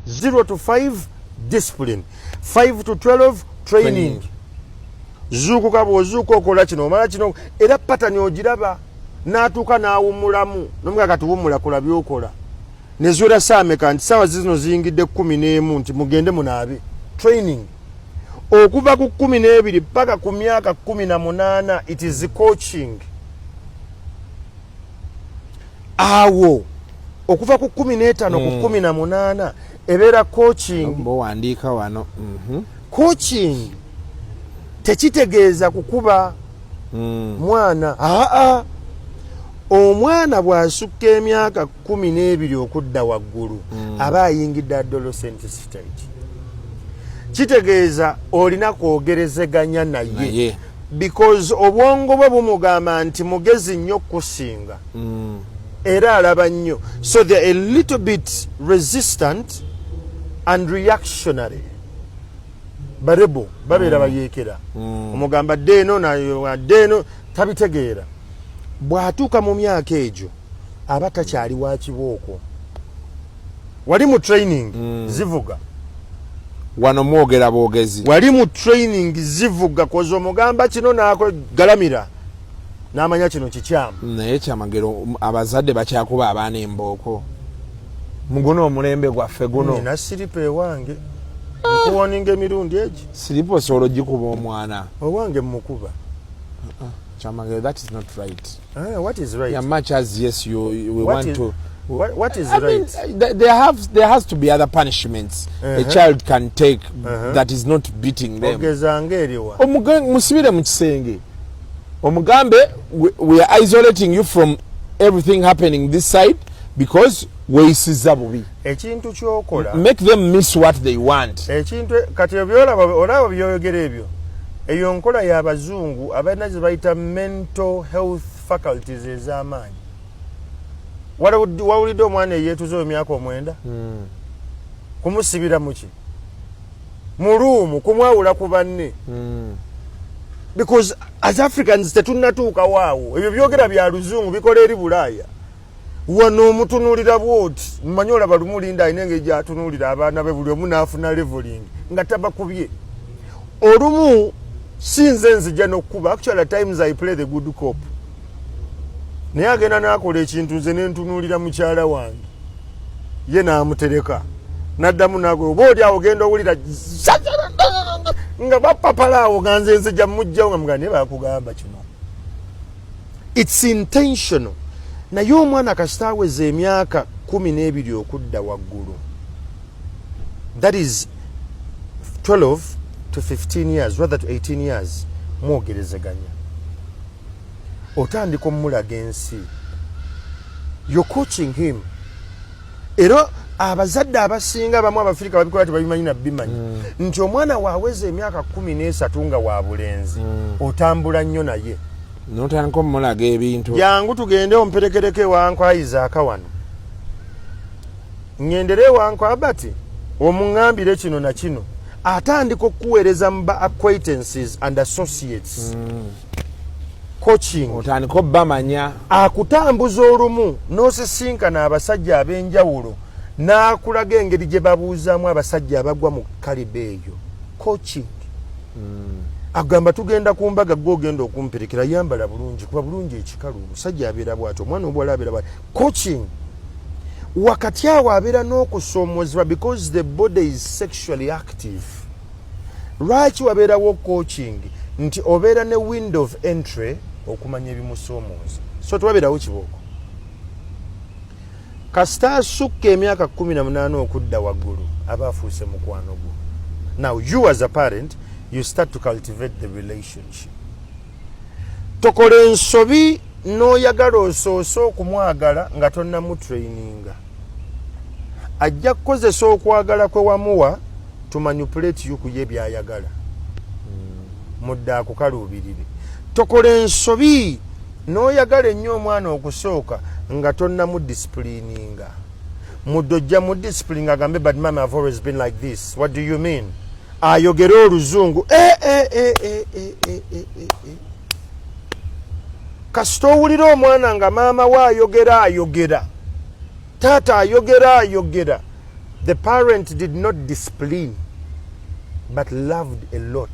0 to 5 discipline, 5 to 12 training. Zuukuka bw'ozuuka okola kino omala kino era patani ogiraba n'atuuka n'awummulamu n'omugga kati wummula kola by'okola ne ziwera saameka nti saawa zino ziyingidde 11 nti mugende munaabe training okuva ku 12 paka ku myaka 18 it is coaching. Awo okuva ku 15 ku 18 ebeera coaching. Mbowandiika wano. Coaching tekitegeeza kukuba mwana omwana bw'asukka emyaka 12 okudda waggulu aba ayingidde adolescent stage. Kitegeeza olina kwogerezeganya naye because obwongo bwe bumugamba nti mugezi nnyo kusinga era alaba nnyo, so they are a little bit resistant and reactionary. Barebo babeera bayeekera omugamba ddeeno nayo ddeeno tabitegeera. Bw'atuuka mu myaka egyo aba takyali wa kibooko. Wali mu training zivuga wano mwogera boogezi, wali mu training zivuga koza omugamba kino naako galamira n'amanya kino kikyamu. Naye Kyamagero abazadde bakyakuba abaana embooko mu guno omulembe gwaffe guno. Nina siripa ewange nkuwoninga emirundi egi. Siripa osobola ogikuba omwana owange mukuba. Kyamagero, that is not right. What is right? Yeah, much as yes we What want is, to. What is I right? mean, there has to be other punishments a child can take that is not beating them. Ogezanga eriwa. Musibire mu kisenge. Omugambe, we are isolating you from everything happening this side because weisiza bubi. Ekintu kyokola. Make them miss what they want. Ekintu kati olaba byogera ebyo. Eyo nkola y'abazungu abalina ze bayita mental health faculties ez'amaanyi. Wawulidde omwana eyeetuza emyaka 9 kumusibira muki mu ruumu kumwawula ku banne because as Africans tetunnatuuka waawo. Ebyo byogera bya luzungu bikola eri Bulaaya. Wano omutunuulira bwoti mmanyi olaba Lumulinda alina engeri gy'atunuulira abaana be buli omu n'afuna leveling nga tabakubye. Olumu sinze nzija n'okkuba. Actually at times I play the good cop. Naye agenda n'akola ekintu nze ne ntunuulira mukyala wange ye n'amutereka n'addamu n'agwe oba oli awo genda owulira nga bapapalaawo nga nze nzija mujjawo nga mugamba naye bakugamba kino. It's intentional. Naye omwana kasita aweza emyaka 12 okudda waggulu, that is 12 to 15 years rather to 18 years, mwogerezeganya otandika omulaga ensi. You're coaching him. Era abazadde abasinga bamu Abafirika babikola tebabimanyi na bimanyi nti omwana waaweza emyaka 13 nga wa bulenzi otambula nnyo naye notandika omulaga ebintu. Jangu tugende omperekereke wanko Isaaka wano ngendere wanko abati omuŋambire kino na kino atandika okuweereza mu acquaintances and associates. Coaching otandika obbamanya akutambuza olumu n'osisinkana abasajja ab'enjawulo n'akulaga engeri gye babuuzaamu abasajja abagwa mu kalibe eyo. Coaching agamba tugenda ku mbaga gwe ogenda okumperekera yambala bulungi kuba bulungi ekikalu omusajja abeera bw'ati omwana obuwala abeera bw'ati. Coaching wakati awo abeera n'okusoomozebwa because the body is sexually active. Lwaki wabeerawo coaching? Nti obeera ne window of entry okumanya ebimusoomooza. So tewabeerawo kibooko. Kasita asukka emyaka 18 okudda waggulu aba afuuse mukwano gwo. Now you as a parent, you start to cultivate the relationship. Tokola ensobi n'oyagala osoose okumwagala nga tonnamu traininga. Ajja kukozesa okwagala kwe wamuwa to manipulate you ku ye by'ayagala. Mudda akukaluubirire. Tokola ensobi n'oyagala ennyo omwana okusooka nga tonnamu disciplininga. Mudojja mu discipline agambe but mama I've always been like this. What do you mean? Ayogera oluzungu. Kasita owulira omwana nga maama we ayogera, taata ayogera, The parent did not discipline, but loved a lot.